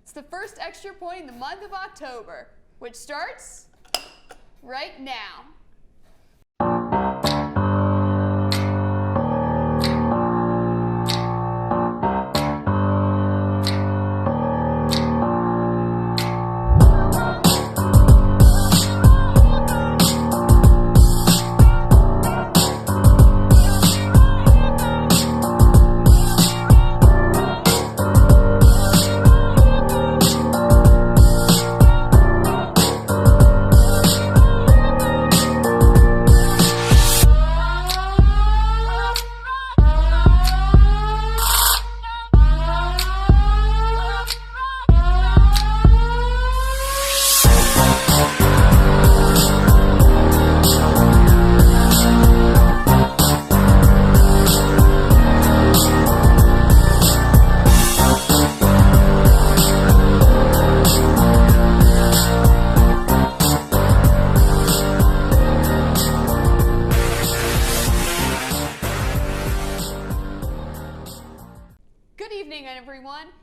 It's the first extra point in the month of October, which starts right now.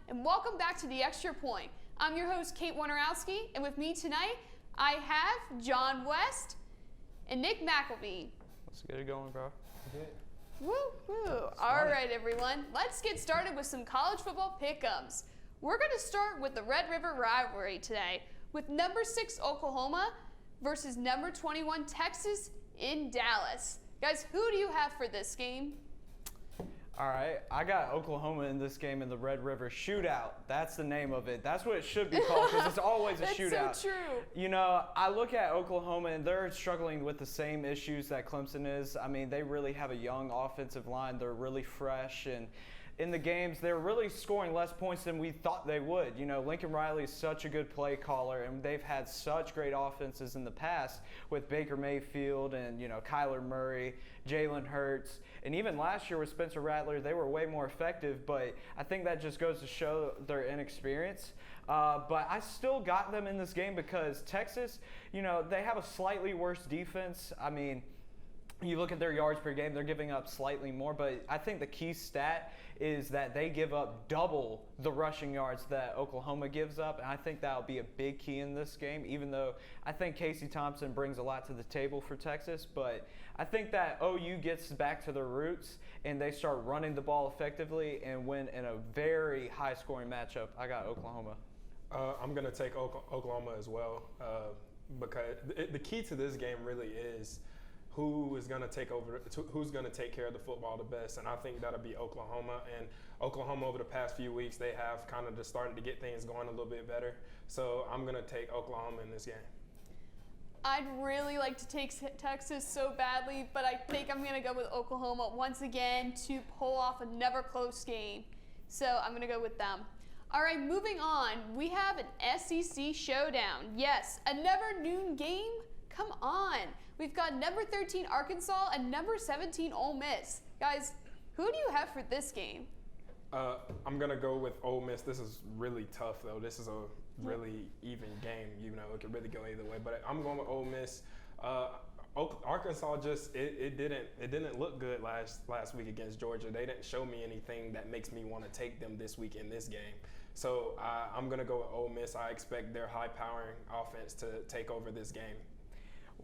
And welcome back to The Extra Point. I'm your host, Kate Woynerowski, and with me tonight, I have John West and Nick McElveen. Let's get it going, bro. Okay. Woo, woo. All right, everyone. Let's get started with some college football pick-ems. We're going to start with the Red River rivalry today with number 6 Oklahoma versus number 21 Texas in Dallas. Guys, who do you have for this game? All right, I got Oklahoma in this game in the Red River Shootout. That's the name of it. That's what it should be called because it's always a shootout. That's so true. You know, I look at Oklahoma and they're struggling with the same issues that Clemson is. I mean, they really have a young offensive line. They're really fresh, and in the games, they're really scoring less points than we thought they would. You know, Lincoln Riley is such a good play caller, and they've had such great offenses in the past with Baker Mayfield and, you know, Kyler Murray, Jalen Hurts, and even last year with Spencer Rattler, they were way more effective, but I think that just goes to show their inexperience. But I still got them in this game because Texas, you know, they have a slightly worse defense. I mean, you look at their yards per game, they're giving up slightly more, but I think the key stat is that they give up double the rushing yards that Oklahoma gives up, and I think that'll be a big key in this game, even though I think Casey Thompson brings a lot to the table for Texas, but I think that OU gets back to their roots and they start running the ball effectively and win in a very high-scoring matchup. I got Oklahoma. I'm going to take Oklahoma as well because the key to this game really is who is going to take over, who's going to take care of the football the best, and I think that'll be Oklahoma. And Oklahoma over the past few weeks, they have kind of just started to get things going a little bit better. So I'm going to take Oklahoma in this game. I'd really like to take Texas so badly, but I think I'm going to go with Oklahoma once again to pull off another close game. So I'm going to go with them. All right, moving on. We have an SEC showdown. Yes, another noon game? Come on. We've got number 13 Arkansas and number 17 Ole Miss. Guys, who do you have for this game? I'm going to go with Ole Miss. This is really tough, though. This is a really even game. You know, it could really go either way. But I'm going with Ole Miss. Arkansas just it didn't look good last week against Georgia. They didn't show me anything that makes me want to take them this week in this game. So I'm going to go with Ole Miss. I expect their high-powering offense to take over this game.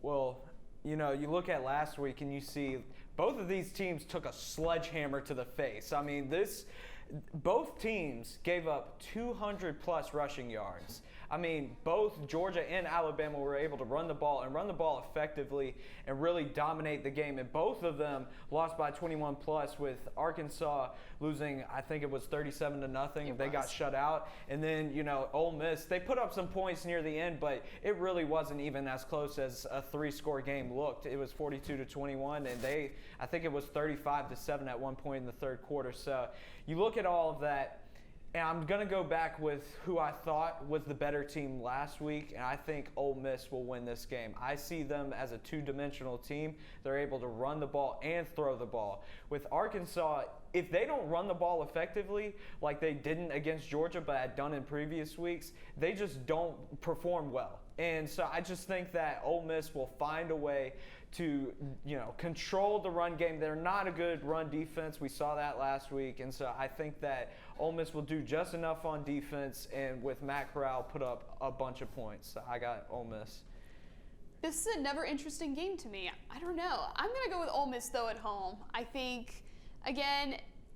Well, you know, you look at last week and you see both of these teams took a sledgehammer to the face. I mean, both teams gave up 200-plus rushing yards. I mean, both Georgia and Alabama were able to run the ball effectively and really dominate the game. And both of them lost by 21-plus, with Arkansas losing, I think it was 37-0. They got shut out. And then, you know, Ole Miss, they put up some points near the end, but it really wasn't even as close as a 3-score game looked. It was 42-21, and I think it was 35-7 at one point in the third quarter. So you look at all of that, and I'm going to go back with who I thought was the better team last week, and I think Ole Miss will win this game. I see them as a two-dimensional team. They're able to run the ball and throw the ball. With Arkansas, if they don't run the ball effectively like they didn't against Georgia but had done in previous weeks, they just don't perform well. And so I just think that Ole Miss will find a way to, control the run game. They're not a good run defense. We saw that last week. And so I think that Ole Miss will do just enough on defense and with Matt Corral put up a bunch of points. So I got Ole Miss. This is a never interesting game to me. I don't know. I'm going to go with Ole Miss, though, at home. I think, again,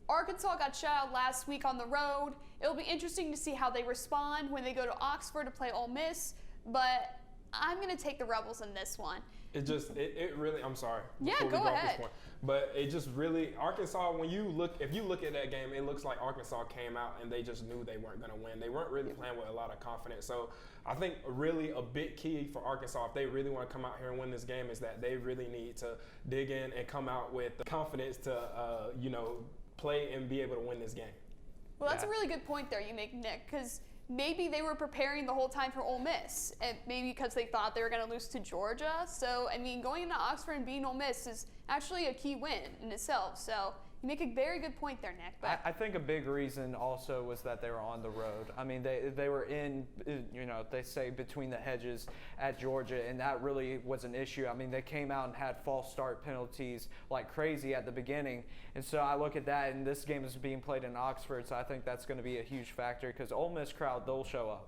Arkansas got shut out last week on the road. It'll be interesting to see how they respond when they go to Oxford to play Ole Miss. But I'm going to take the Rebels in this one. It really, I'm sorry. Yeah, before we go off ahead. this point, but it just really, Arkansas, if you look at that game, it looks like Arkansas came out and they just knew they weren't going to win. They weren't really playing with a lot of confidence. So I think really a big key for Arkansas, if they really want to come out here and win this game, is that they really need to dig in and come out with the confidence to, play and be able to win this game. Well, that's a really good point there you make, Nick, because maybe they were preparing the whole time for Ole Miss, and maybe because they thought they were going to lose to Georgia. So, going into Oxford and beating Ole Miss is actually a key win in itself. So, you make a very good point there, Nick. But I think a big reason also was that they were on the road. They were in, they say between the hedges at Georgia, and that really was an issue. They came out and had false start penalties like crazy at the beginning. And so I look at that, and this game is being played in Oxford, so I think that's going to be a huge factor because Ole Miss crowd, they'll show up.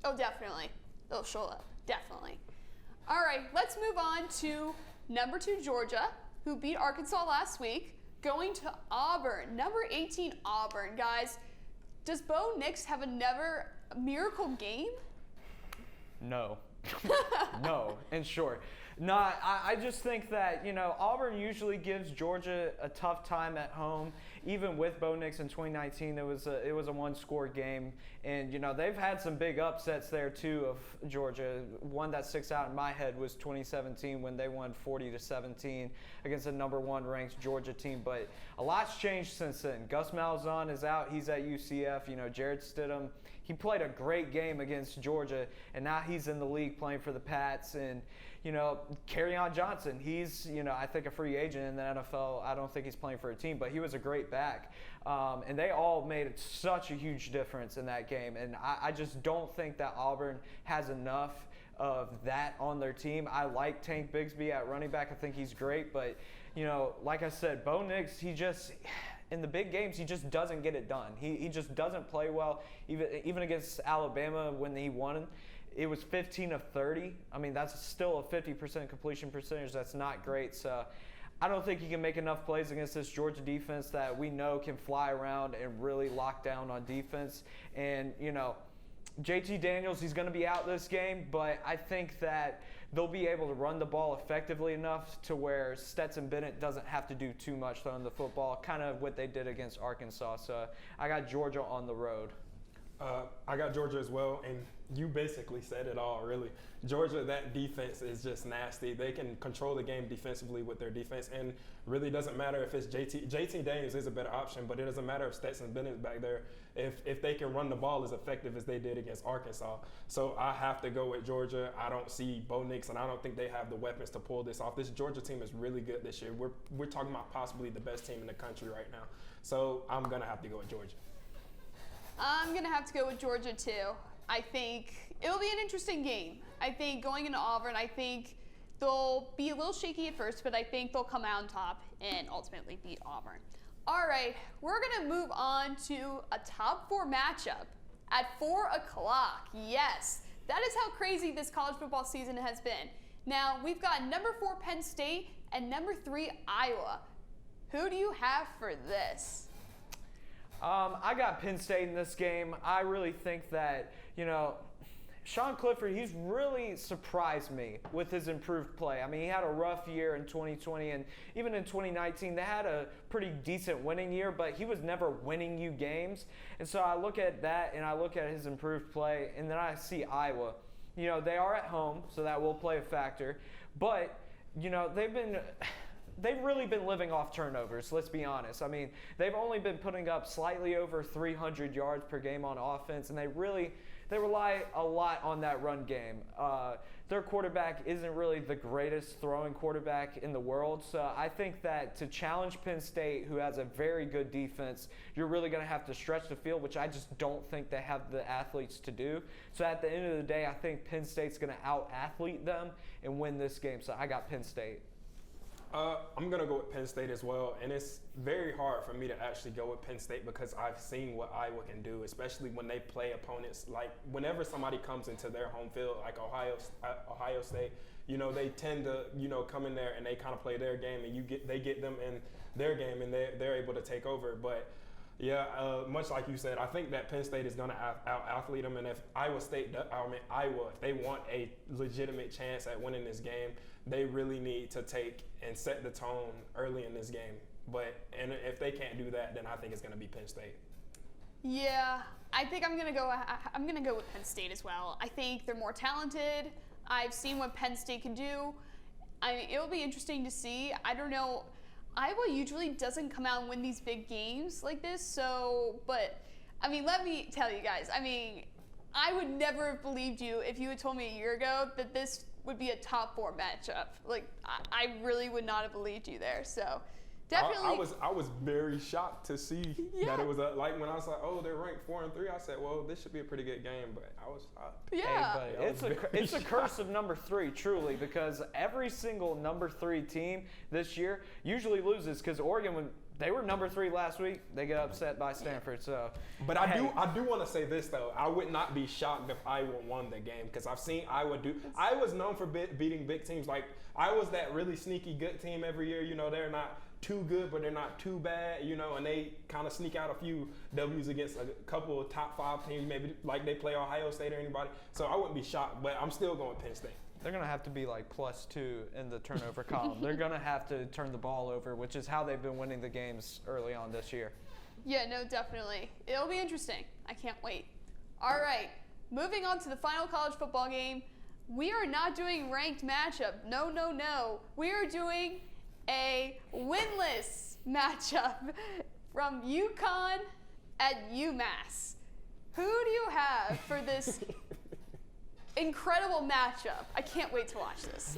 Oh, definitely. They'll show up. Definitely. All right, let's move on to number 2 Georgia, who beat Arkansas last week. Going to Auburn, number 18 Auburn. Guys, does Bo Nix have another miracle game? No. No, in short. No, I just think that, Auburn usually gives Georgia a tough time at home. Even with Bo Nix in 2019, it was a one-score game. And, they've had some big upsets there, too, of Georgia. One that sticks out in my head was 2017 when they won 40-17 against the number 1 ranked Georgia team. But a lot's changed since then. Gus Malzahn is out. He's at UCF. Jared Stidham, he played a great game against Georgia, and now he's in the league playing for the Pats. And, Kerryon Johnson, he's, I think a free agent in the NFL. I don't think he's playing for a team, but he was a great back. And they all made such a huge difference in that game. And I just don't think that Auburn has enough of that on their team. I like Tank Bigsby at running back. I think he's great. But, like I said, Bo Nix, in the big games, he just doesn't get it done. He just doesn't play well. Even against Alabama when he won, it was 15 of 30. That's still a 50% completion percentage. That's not great. So I don't think he can make enough plays against this Georgia defense that we know can fly around and really lock down on defense. And, JT Daniels, he's going to be out this game, but I think that they'll be able to run the ball effectively enough to where Stetson Bennett doesn't have to do too much throwing the football, kind of what they did against Arkansas. So I got Georgia on the road. I got Georgia as well, and you basically said it all, really. Georgia, that defense is just nasty. They can control the game defensively with their defense, and really doesn't matter if it's JT Daniels is a better option, but it doesn't matter if Stetson Bennett's back there if they can run the ball as effective as they did against Arkansas. So I have to go with Georgia. I don't see Bo Nix, and I don't think they have the weapons to pull this off. This Georgia team is really good this year. We're talking about possibly the best team in the country right now. So I'm going to have to go with Georgia. I'm going to have to go with Georgia, too. I think it'll be an interesting game. I think going into Auburn, I think they'll be a little shaky at first, but I think they'll come out on top and ultimately beat Auburn. All right, we're going to move on to a top 4 matchup at 4 o'clock. Yes, that is how crazy this college football season has been. Now, we've got number 4 Penn State and number 3 Iowa. Who do you have for this? I got Penn State in this game. I really think that, Sean Clifford, he's really surprised me with his improved play. He had a rough year in 2020, and even in 2019, they had a pretty decent winning year, but he was never winning you games. And so I look at that, and I look at his improved play, and then I see Iowa. They are at home, so that will play a factor. But, they've been they've really been living off turnovers, let's be honest. I mean, they've only been putting up slightly over 300 yards per game on offense, and they rely a lot on that run game. Their quarterback isn't really the greatest throwing quarterback in the world, so I think that to challenge Penn State, who has a very good defense, you're really going to have to stretch the field, which I just don't think they have the athletes to do. So at the end of the day, I think Penn State's going to out-athlete them and win this game, so I got Penn State. I'm going to go with Penn State as well, and it's very hard for me to actually go with Penn State because I've seen what Iowa can do, especially when they play opponents. Like, whenever somebody comes into their home field, like Ohio State, you know, they tend to, you know, come in there and they kind of play their game, and they get them in their game, and they're able to take over. But, yeah, much like you said, I think that Penn State is going to out-athlete them, and if Iowa, if they want a legitimate chance at winning this game, they really need to take and set the tone early in this game. And if they can't do that, then I think it's going to be Penn State. Yeah, I think I'm gonna go with Penn State as well. I think they're more talented. I've seen what Penn State can do. I mean, it'll be interesting to see. I don't know. Iowa usually doesn't come out and win these big games like this. But I mean, let me tell you guys. I mean, I would never have believed you if you had told me a year ago that this would be a top 4 matchup. Like, I really would not have believed you there. So, definitely. I was very shocked to see that it was like when I was like, oh, they're ranked 4 and 3. I said, well, this should be a pretty good game. But I was shocked. Yeah. Hey, it's a curse of number 3, truly, because every single number 3 team this year usually loses. Because Oregon, when they were number 3 last week, they get upset by Stanford. So, but I do want to say this though. I would not be shocked if Iowa won the game because I've seen Iowa do. Iowa's known for beating big teams. Like Iowa's that really sneaky good team every year. You know, they're not too good, but they're not too bad. You know, and they kind of sneak out a few W's against a couple of top 5 teams. Maybe like they play Ohio State or anybody. So I wouldn't be shocked, but I'm still going Penn State. They're going to have to be like +2 in the turnover column. They're going to have to turn the ball over, which is how they've been winning the games early on this year. Yeah, no, definitely. It'll be interesting. I can't wait. All right, moving on to the final college football game. We are not doing ranked matchup. No, no, no. We are doing a winless matchup from UConn at UMass. Who do you have for this incredible matchup? I can't wait to watch this.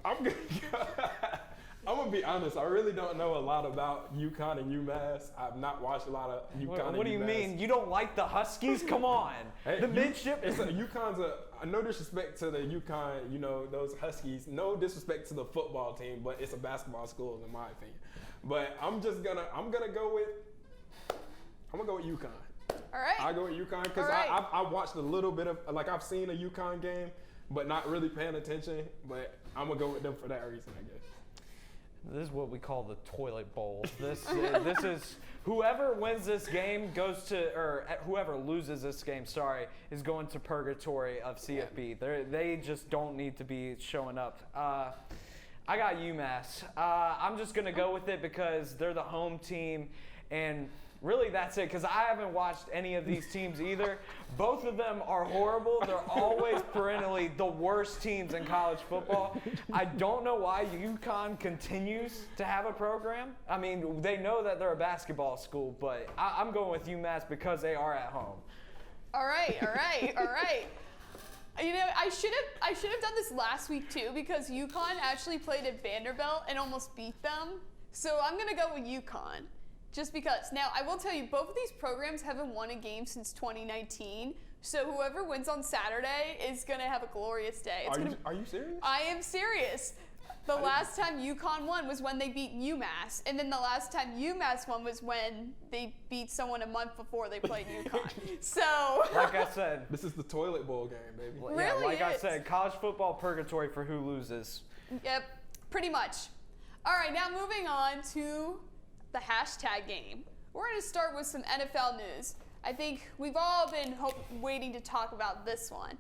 I'm gonna be honest. I really don't know a lot about UConn and UMass. I've not watched a lot of UConn. What do you mean? You don't like the Huskies? Come on. Hey, the midship. UConn's no disrespect to the UConn. You know those Huskies. No disrespect to the football team, but it's a basketball school in my opinion. But I'm gonna go with UConn. All right. I go with UConn because I watched a little bit of, like, I've seen a UConn game, but not really paying attention. But I'm going to go with them for that reason, I guess. This is what we call the toilet bowl. This is whoever wins this game whoever loses this game, is going to purgatory of CFB. They just don't need to be showing up. I got UMass. I'm just going to go with it because they're the home team, and really, that's it, because I haven't watched any of these teams either. Both of them are horrible. They're always perennially the worst teams in college football. I don't know why UConn continues to have a program. I mean, they know that they're a basketball school, but I'm going with UMass because they are at home. All right. You know, I should have done this last week too because UConn actually played at Vanderbilt and almost beat them. So I'm going to go with UConn. Just because. Now, I will tell you, both of these programs haven't won a game since 2019. So whoever wins on Saturday is going to have a glorious day. Are you serious? I am serious. The last time UConn won was when they beat UMass. And then the last time UMass won was when they beat someone a month before they played UConn. So, like I said, this is the toilet bowl game, baby. Really like I said, college football purgatory for who loses. Yep, pretty much. All right, now moving on to the hashtag game. We're going to start with some NFL news. I think we've all been waiting to talk about this one.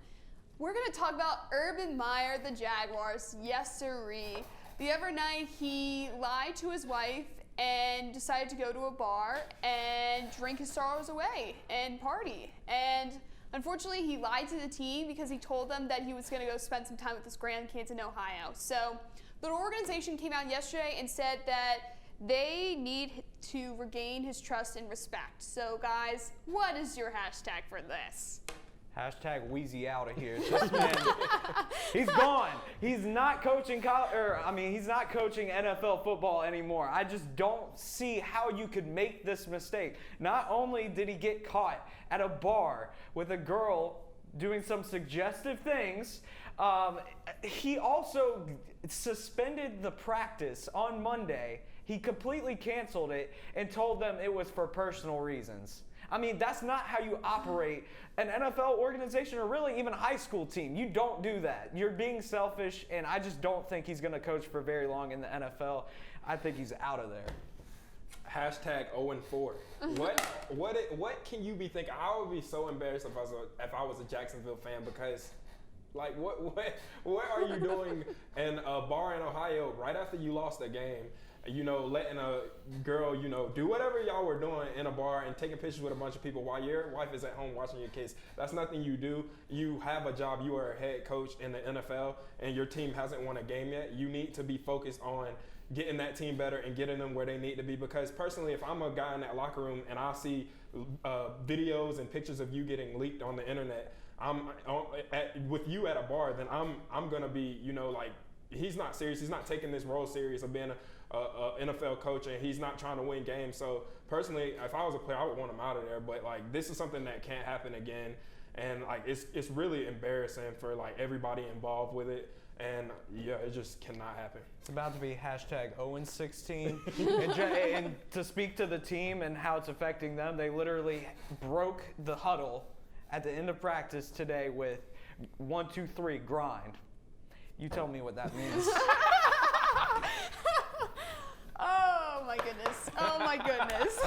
We're going to talk about Urban Meyer, the Jaguars. Yes, sirree. The other night, he lied to his wife and decided to go to a bar and drink his sorrows away and party. And unfortunately, he lied to the team because he told them that he was going to go spend some time with his grandkids in Ohio. So The organization came out yesterday and said that they need to regain his trust and respect. So, guys, what is your hashtag for this? Hashtag Wheezy out of here. This man, he's gone. He's not coaching he's not coaching NFL football anymore. I just don't see how you could make this mistake. Not only did he get caught at a bar with a girl doing some suggestive things, he also suspended the practice on Monday. He completely canceled it and told them it was for personal reasons. I mean, that's not how you operate an NFL organization or really even a high school team. You don't do that. You're being selfish, and I just don't think he's going to coach for very long in the NFL. I think he's out of there. Hashtag 0-4. What can you be thinking? I would be so embarrassed if I was a Jacksonville fan, because like what are you doing in a bar in Ohio right after you lost a game? You know, letting a girl, you know, do whatever y'all were doing in a bar and taking pictures with a bunch of people while your wife is at home watching your kids. That's nothing you do. You have a job. You are a head coach in the NFL, and your team hasn't won a game yet. You need to be focused on getting that team better and getting them where they need to be. Because personally, if I'm a guy in that locker room and I see videos and pictures of you getting leaked on the internet, with you at a bar, then I'm gonna be, you know, like, he's not serious. He's not taking this role serious of being a NFL coach, and he's not trying to win games. So personally, if I was a player, I would want him out of there. But like, this is something that can't happen again, and like, it's really embarrassing for like everybody involved with it. And yeah, it just cannot happen. It's about to be hashtag 0-16. And to speak to the team and how it's affecting them, they literally broke the huddle at the end of practice today with 1, 2, 3, grind. You tell me what that means. Oh my goodness. Oh my goodness.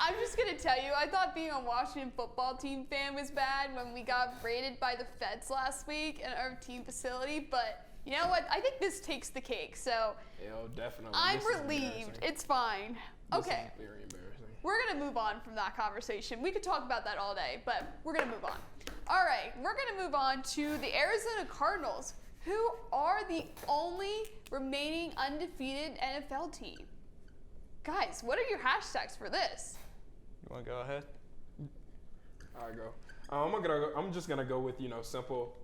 I'm just going to tell you, I thought being a Washington football team fan was bad when we got raided by the feds last week in our team facility, but you know what? I think this takes the cake, so definitely. I'm relieved. It's fine. Okay. This is very embarrassing. We're going to move on from that conversation. We could talk about that all day, but we're going to move on. All right, we're going to move on to the Arizona Cardinals, who are the only remaining undefeated NFL team. Guys, what are your hashtags for this? You want to go ahead? I go. I'm just gonna go with, you know, simple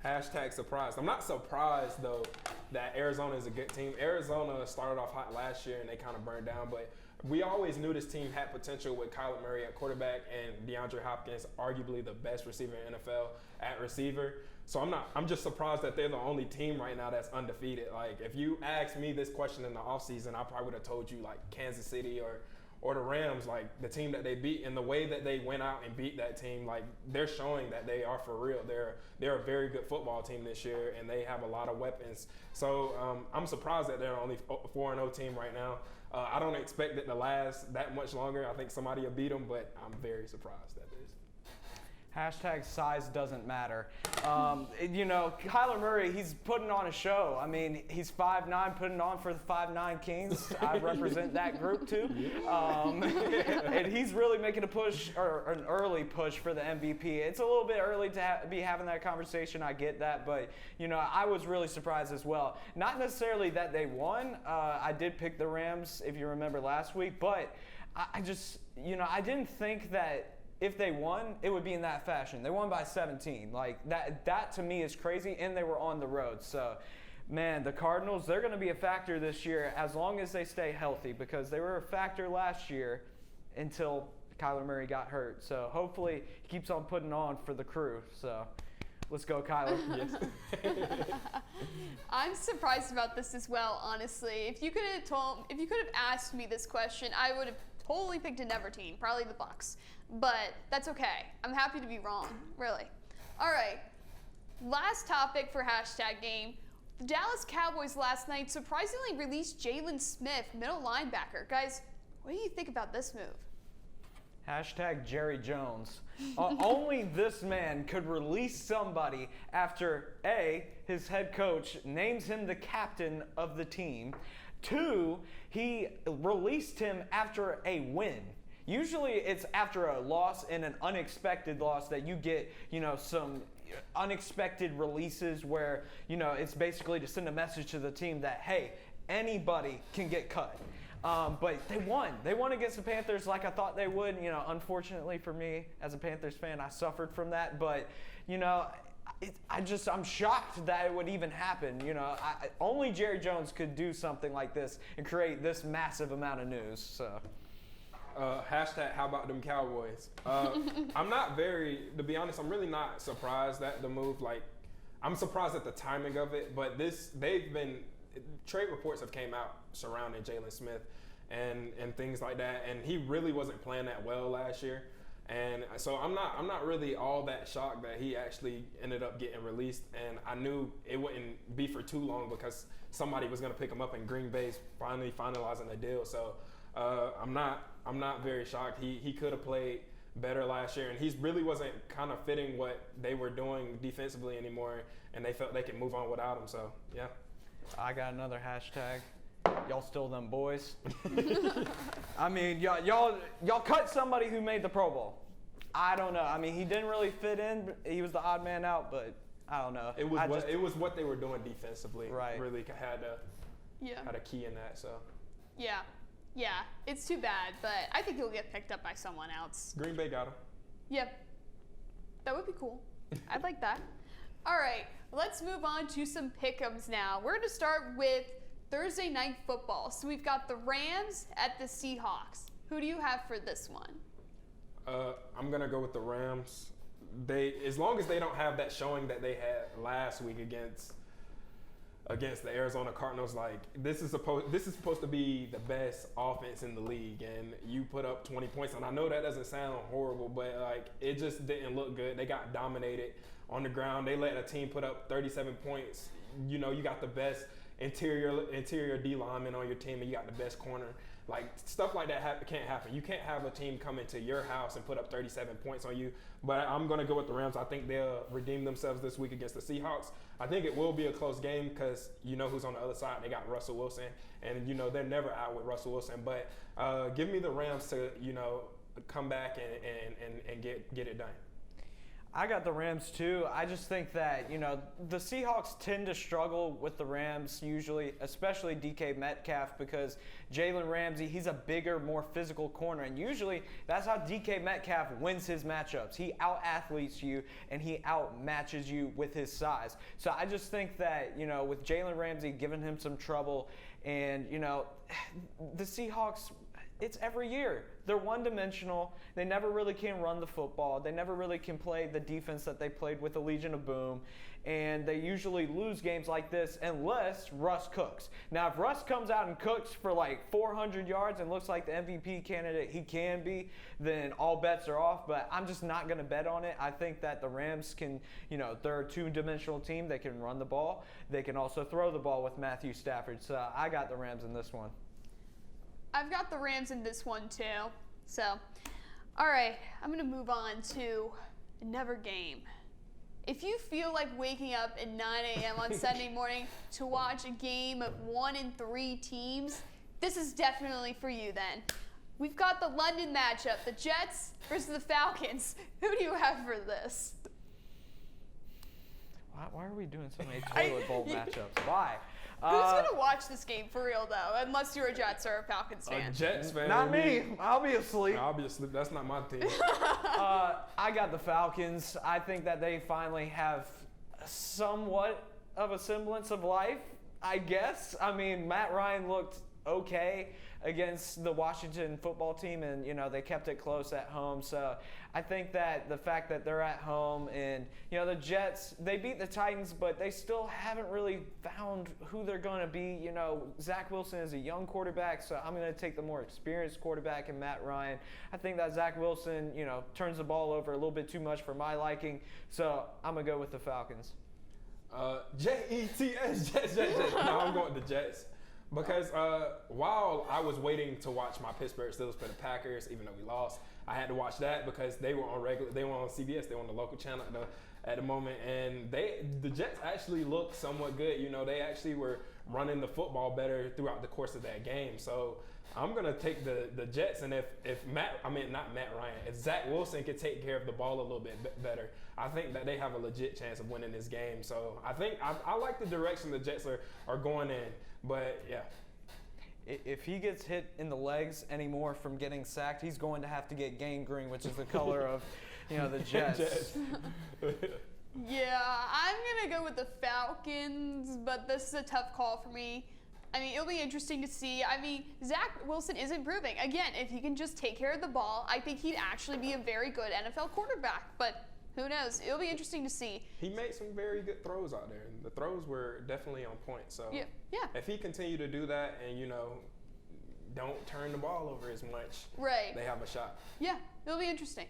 hashtag surprise. I'm not surprised though that Arizona is a good team. Arizona started off hot last year and they kind of burned down, but we always knew this team had potential with Kyler Murray at quarterback and DeAndre Hopkins, arguably the best receiver in NFL at receiver. So I'm just surprised that they're the only team right now that's undefeated. Like, if you asked me this question in the offseason, I probably would have told you like Kansas City or the Rams, like the team that they beat, and the way that they went out and beat that team, like they're showing that they are for real. They're a very good football team this year, and they have a lot of weapons. So I'm surprised that they're only 4-0 team right now. I don't expect it to last that much longer. I think somebody will beat them, but I'm very surprised at this. Hashtag size doesn't matter. You know, Kyler Murray, he's putting on a show. I mean, he's 5'9", putting on for the 5'9" Kings. I represent that group too. And he's really making a push, or an early push for the MVP. It's a little bit early to be having that conversation. I get that, but you know, I was really surprised as well. Not necessarily that they won. I did pick the Rams, if you remember last week, but I just, you know, I didn't think that if they won, it would be in that fashion. They won by 17. Like, that to me is crazy, and they were on the road. So, man, the Cardinals, they're going to be a factor this year as long as they stay healthy, because they were a factor last year until Kyler Murray got hurt. So, hopefully, he keeps on putting on for the crew. So, let's go, Kyler. Yes. I'm surprised about this as well, honestly. If you could have asked me this question, I would have totally picked a never team, probably the Bucs. But that's okay. I'm happy to be wrong, really. All right, last topic for hashtag game. The Dallas Cowboys last night surprisingly released Jalen Smith, middle linebacker. Guys, what do you think about this move? Hashtag Jerry Jones. Only this man could release somebody after A, his head coach names him the captain of the team. 2, he released him after a win. Usually it's after a loss and an unexpected loss that you get, you know, some unexpected releases where, it's basically to send a message to the team that, hey, anybody can get cut. But they won. They won against the Panthers like I thought they would. Unfortunately for me as a Panthers fan, I suffered from that. But, I'm shocked that it would even happen. Only Jerry Jones could do something like this and create this massive amount of news. So. Hashtag how about them Cowboys? To be honest, I'm really not surprised at the move. Like, I'm surprised at the timing of it, but trade reports have came out surrounding Jalen Smith and things like that, and he really wasn't playing that well last year. And so I'm not really all that shocked that he actually ended up getting released, and I knew it wouldn't be for too long because somebody was going to pick him up, and Green Bay's finally finalizing the deal. So I'm not very shocked. He could have played better last year, and he really wasn't kind of fitting what they were doing defensively anymore, and they felt they could move on without him. So yeah. I got another hashtag. Y'all still them boys. I mean, y'all cut somebody who made the Pro Bowl. I don't know. I mean, he didn't really fit in. He was the odd man out, but I don't know. It was what they were doing defensively. Right. Really had a key in that. So. Yeah. It's too bad, but I think he'll get picked up by someone else. Green Bay got him. Yep. That would be cool. I'd like that. All right. Let's move on to some pick'ems now. We're going to start with Thursday Night Football. So we've got the Rams at the Seahawks. Who do you have for this one? I'm going to go with the Rams. As long as they don't have that showing that they had last week against the Arizona Cardinals, like this is supposed to be the best offense in the league, and you put up 20 points. And I know that doesn't sound horrible, but like it just didn't look good. They got dominated on the ground. They let a team put up 37 points. You got the best interior D lineman on your team, and you got the best corner. Like stuff like that can't happen. You can't have a team come into your house and put up 37 points on you. But I'm going to go with the Rams. I think they'll redeem themselves this week against the Seahawks. I think it will be a close game because you know who's on the other side. They got Russell Wilson, and they're never out with Russell Wilson. But give me the Rams to come back and get it done. I got the Rams too. I just think that, the Seahawks tend to struggle with the Rams usually, especially DK Metcalf, because Jalen Ramsey, he's a bigger, more physical corner. And usually that's how DK Metcalf wins his matchups. He out-athletes you and he outmatches you with his size. So I just think that, with Jalen Ramsey giving him some trouble and, the Seahawks, it's every year. They're one-dimensional. They never really can run the football. They never really can play the defense that they played with the Legion of Boom. And they usually lose games like this unless Russ cooks. Now, if Russ comes out and cooks for like 400 yards and looks like the MVP candidate he can be, then all bets are off. But I'm just not going to bet on it. I think that the Rams can, they're a two-dimensional team. They can run the ball. They can also throw the ball with Matthew Stafford. So I got the Rams in this one. I've got the Rams in this one too. So, all right, I'm going to move on to another game. If you feel like waking up at 9 a.m. on Sunday morning to watch a game of 1 and 3 teams, this is definitely for you then. We've got the London matchup, the Jets versus the Falcons. Who do you have for this? Why are we doing so many toilet bowl matchups? Why? Who's going to watch this game for real, though, unless you're a Jets or a Falcons fan? A Jets fan. Not me. I'll be asleep. Obviously, that's not my team. I got the Falcons. I think that they finally have somewhat of a semblance of life, I guess. I mean, Matt Ryan looked okay against the Washington football team, and they kept it close at home. So I think that the fact that they're at home and the Jets, they beat the Titans, but they still haven't really found who they're going to be. Zach Wilson is a young quarterback, so I'm going to take the more experienced quarterback in Matt Ryan. I think that Zach Wilson turns the ball over a little bit too much for my liking, so I'm going to go with the Falcons. Jets, Jets. No, I'm going with the Jets. Because while I was waiting to watch my Pittsburgh Steelers play the Packers, even though we lost, I had to watch that because they were on CBS, they were on the local channel at the moment, and the Jets actually looked somewhat good. They actually were running the football better throughout the course of that game. So I'm gonna take the Jets, and if not Matt Ryan, if Zach Wilson can take care of the ball a little bit better, I think that they have a legit chance of winning this game. So I think I like the direction the Jets are going in. But yeah, if he gets hit in the legs anymore from getting sacked, he's going to have to get gangrene, which is the color of, the Jets. Yeah, I'm going to go with the Falcons, but this is a tough call for me. I mean, it'll be interesting to see. I mean, Zach Wilson is improving. Again, if he can just take care of the ball, I think he'd actually be a very good NFL quarterback. But who knows? It'll be interesting to see. He made some very good throws out there. The throws were definitely on point. So yeah. If he continued to do that and, don't turn the ball over as much, right, they have a shot. Yeah, it'll be interesting.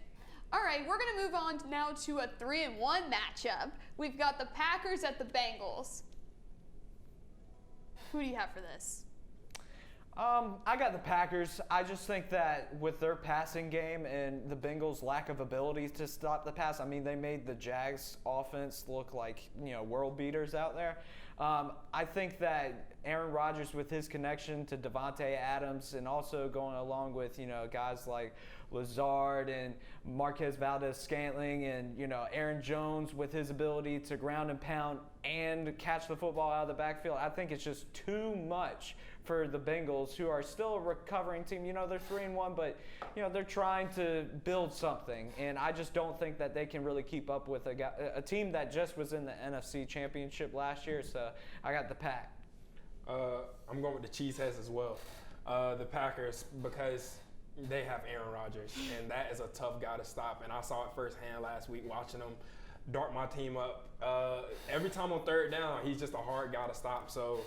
All right, we're going to move on now to a 3-1 matchup. We've got the Packers at the Bengals. Who do you have for this? I got the Packers. I just think that with their passing game and the Bengals' lack of ability to stop the pass, I mean, they made the Jags offense look like, world beaters out there. I think that Aaron Rodgers, with his connection to Devontae Adams and also going along with, guys like Lazard and Marquez Valdez-Scantling and, Aaron Jones with his ability to ground and pound and catch the football out of the backfield, I think it's just too much for the Bengals, who are still a recovering team. They're 3-1, but, they're trying to build something. And I just don't think that they can really keep up with a team that just was in the NFC Championship last year. So I got the Pack. I'm going with the Cheeseheads as well. The Packers, because they have Aaron Rodgers, and that is a tough guy to stop. And I saw it firsthand last week watching him dart my team up. Every time on third down, he's just a hard guy to stop. So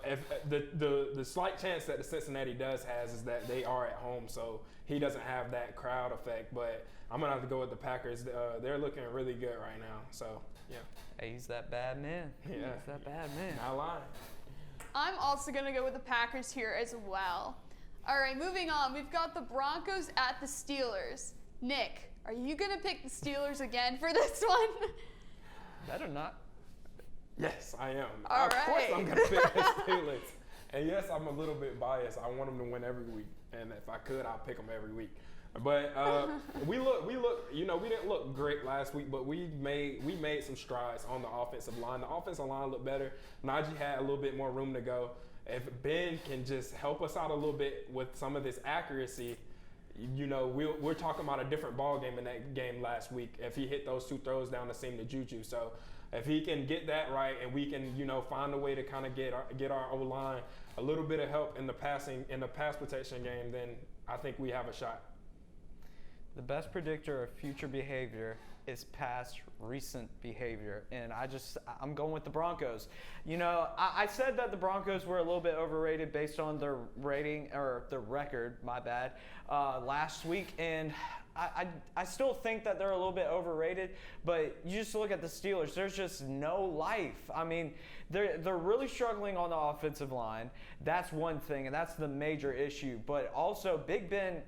if the slight chance that the Cincinnati has is that they are at home, so he doesn't have that crowd effect. But I'm gonna have to go with the Packers. They're looking really good right now. So yeah. Hey, he's that bad man. Yeah, he's that bad man. Not lying. I'm also gonna go with the Packers here as well. All right, moving on. We've got the Broncos at the Steelers. Nick, are you gonna pick the Steelers again for this one? Better not. Yes, I am. All of right. course I'm going to pick the Steelers. And yes, I'm a little bit biased. I want them to win every week. And if I could, I'd pick them every week. But we didn't look great last week, but we made some strides on the offensive line. The offensive line looked better. Najee had a little bit more room to go. If Ben can just help us out a little bit with some of this accuracy, we're talking about a different ball game in that game last week. If he hit those two throws down the seam to Juju. So if he can get that right, and we can, find a way to kind of get our O-line a little bit of help in the pass protection game, then I think we have a shot. The best predictor of future behavior is past recent behavior, and I'm going with the Broncos. I said that the Broncos were a little bit overrated based on their rating or their record, my bad, last week, and I still think that they're a little bit overrated, but you just look at the Steelers, there's just no life. I mean, they're really struggling on the offensive line. That's one thing, and that's the major issue. But also, Big Ben,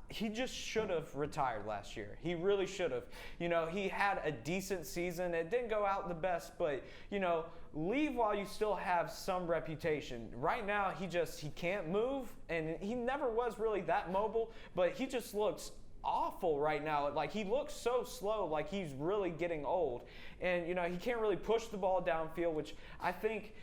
he just should have retired last year. He really should have. He had a decent season. It didn't go out the best, but, leave while you still have some reputation. Right now, he can't move, and he never was really that mobile, but he just looks awful right now. Like, he looks so slow, like he's really getting old. And, he can't really push the ball downfield, which I think,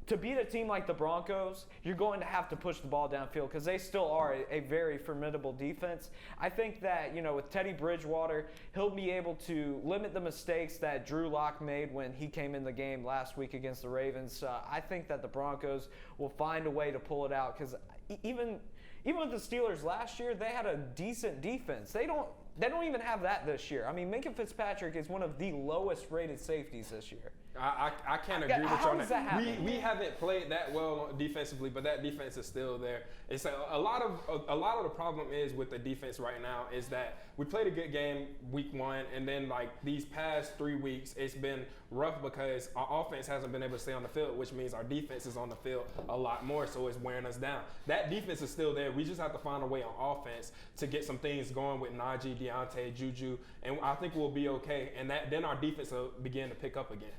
to beat a team like the Broncos, you're going to have to push the ball downfield because they still are a very formidable defense. I think that, with Teddy Bridgewater, he'll be able to limit the mistakes that Drew Lock made when he came in the game last week against the Ravens. I think that the Broncos will find a way to pull it out because even with the Steelers last year, they had a decent defense. They don't even have that this year. I mean, Minka Fitzpatrick is one of the lowest rated safeties this year. I can't agree with you on that. We happen? haven't played that well defensively, but that defense is still there. It's a lot of the problem is with the defense right now is that we played a good game week 1, and then like these past 3 weeks, it's been rough because our offense hasn't been able to stay on the field, which means our defense is on the field a lot more, so it's wearing us down. That defense is still there. We just have to find a way on offense to get some things going with Najee, Deontay, Juju, and I think we'll be okay. And then our defense will begin to pick up again.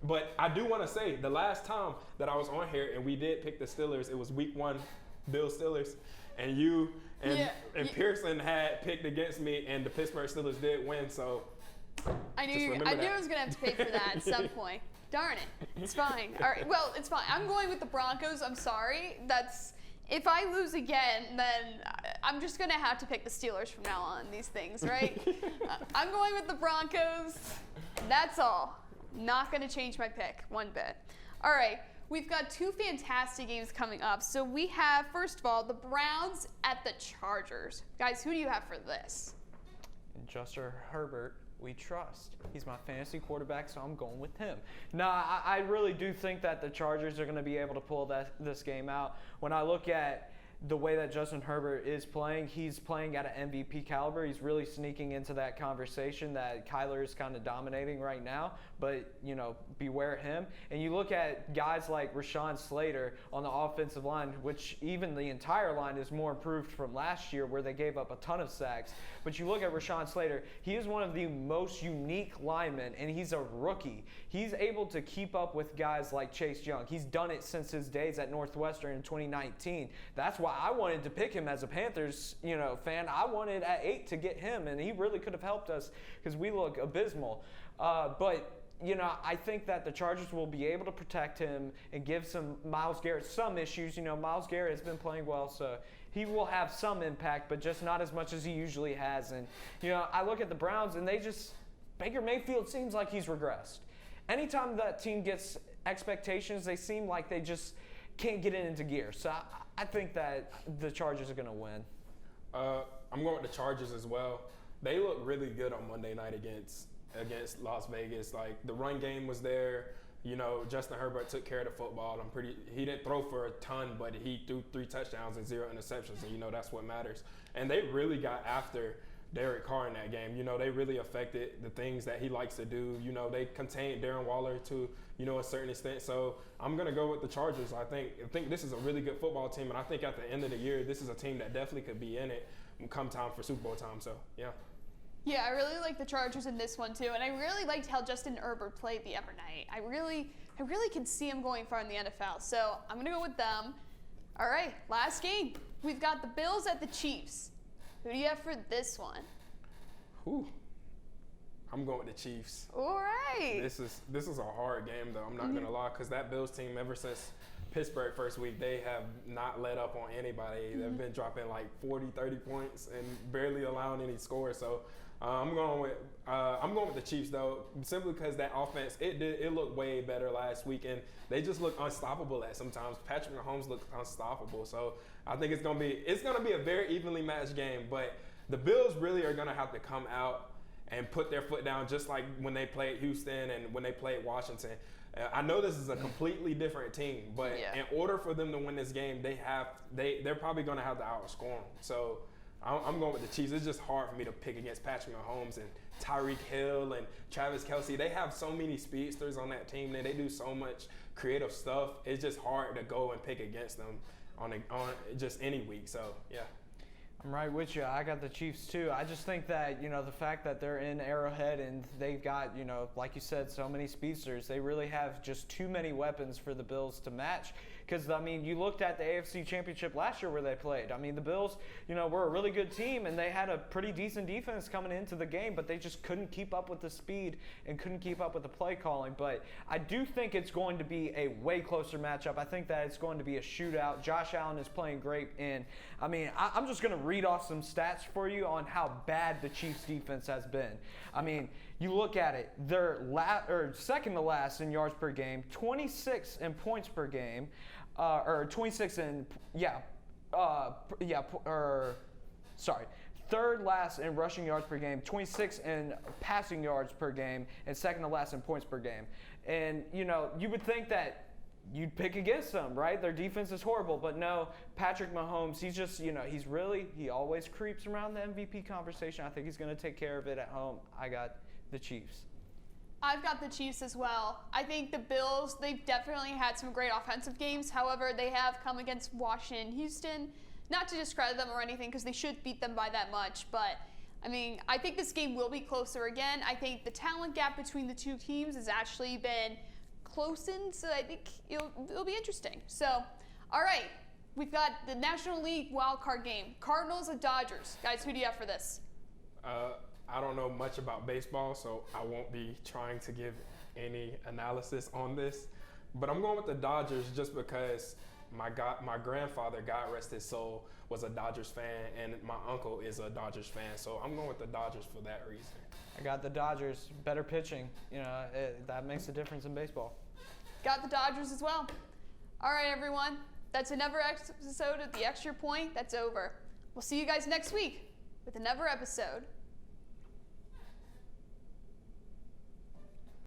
But I do want to say the last time that I was on here and we did pick the Steelers, it was week 1 Bills Steelers, and you and Yeah. Pearson had picked against me, and the Pittsburgh Steelers did win. So I just knew remember I that. was gonna have to pay for that at some point. Darn it. It's fine. All right. Well, it's fine. I'm going with the Broncos. I'm sorry. If I lose again, then I'm just gonna have to pick the Steelers from now on. These things, right? I'm going with the Broncos. That's all. Not gonna change my pick one bit. All right. We've got two fantastic games coming up. So we have, first of all, the Browns at the Chargers. Guys, who do you have for this? And Justin Herbert, we trust. He's my fantasy quarterback, so I'm going with him. No, I really do think that the Chargers are going to be able to pull this game out. When I look at the way that Justin Herbert is playing, he's playing at an MVP caliber. He's really sneaking into that conversation that Kyler is kind of dominating right now. But, beware him. And you look at guys like Rashaan Slater on the offensive line, which even the entire line is more improved from last year where they gave up a ton of sacks. But you look at Rashaan Slater, he is one of the most unique linemen, and he's a rookie. He's able to keep up with guys like Chase Young. He's done it since his days at Northwestern in 2019. That's why I wanted to pick him as a Panthers, fan. I wanted at 8 to get him, and he really could have helped us because we look abysmal. But I think that the Chargers will be able to protect him and give Myles Garrett some issues. Myles Garrett has been playing well, so he will have some impact, but just not as much as he usually has. And, I look at the Browns, and Baker Mayfield seems like he's regressed. Anytime that team gets expectations, they seem like they just can't get it into gear. So I think that the Chargers are going to win. I'm going with the Chargers as well. They look really good on Monday night against Las Vegas. Like, the run game was there. Justin Herbert took care of the football. He didn't throw for a ton, but he threw 3 touchdowns and 0 interceptions, and that's what matters. And they really got after Derek Carr in that game. They really affected the things that he likes to do. They contained Darren Waller to, a certain extent. So I'm going to go with the Chargers. I think this is a really good football team, and I think at the end of the year, this is a team that definitely could be in it come time for Super Bowl time. So, yeah. Yeah, I really like the Chargers in this one too, and I really liked how Justin Herbert played the other night. I really can see him going far in the NFL, so I'm gonna go with them. All right, last game. We've got the Bills at the Chiefs. Who do you have for this one? Whew. I'm going with the Chiefs. All right. This is a hard game though. I'm not gonna lie, because that Bills team, ever since Pittsburgh first week, they have not let up on anybody. They've been dropping like 40, 30 points and barely allowing any scores. So I'm going with the Chiefs though, simply because that offense, it looked way better last week, and they just look unstoppable at sometimes. Patrick Mahomes looked unstoppable. So I think it's gonna be a very evenly matched game. But the Bills really are gonna have to come out and put their foot down, just like when they played Houston and when they played Washington. I know this is a completely different team, but in order for them to win this game, they're probably going to have to outscore them. So I'm going with the Chiefs. It's just hard for me to pick against Patrick Mahomes and Tyreek Hill and Travis Kelce. They have so many speedsters on that team, and they do so much creative stuff. It's just hard to go and pick against them on just any week. So, yeah. I'm right with you. I got the Chiefs too. I just think that, the fact that they're in Arrowhead and they've got, like you said, so many speedsters, they really have just too many weapons for the Bills to match. Because, you looked at the AFC Championship last year where they played. The Bills, were a really good team, and they had a pretty decent defense coming into the game, but they just couldn't keep up with the speed and couldn't keep up with the play calling. But I do think it's going to be a way closer matchup. I think that it's going to be a shootout. Josh Allen is playing great, and, I'm just going to read off some stats for you on how bad the Chiefs defense has been. You look at it, they're second to last in yards per game, 26 in points per game, third last in rushing yards per game, 26 in passing yards per game, and second to last in points per game. And, you would think that you'd pick against them, right? Their defense is horrible, but no, Patrick Mahomes, he's just, he always creeps around the MVP conversation. I think he's going to take care of it at home. I got the Chiefs. I've got the Chiefs as well. I think the Bills, they've definitely had some great offensive games. However, they have come against Washington, Houston. Not to discredit them or anything, because they should beat them by that much. But, I think this game will be closer again. I think the talent gap between the two teams has actually been closened, so I think it'll be interesting. So, all right, we've got the National League wild card game. Cardinals and Dodgers. Guys, who do you have for this? I don't know much about baseball, so I won't be trying to give any analysis on this. But I'm going with the Dodgers just because my grandfather, God rest his soul, was a Dodgers fan, and my uncle is a Dodgers fan. So I'm going with the Dodgers for that reason. I got the Dodgers. Better pitching. That makes a difference in baseball. Got the Dodgers as well. All right, everyone. That's another episode of The Extra Point. That's over. We'll see you guys next week with another episode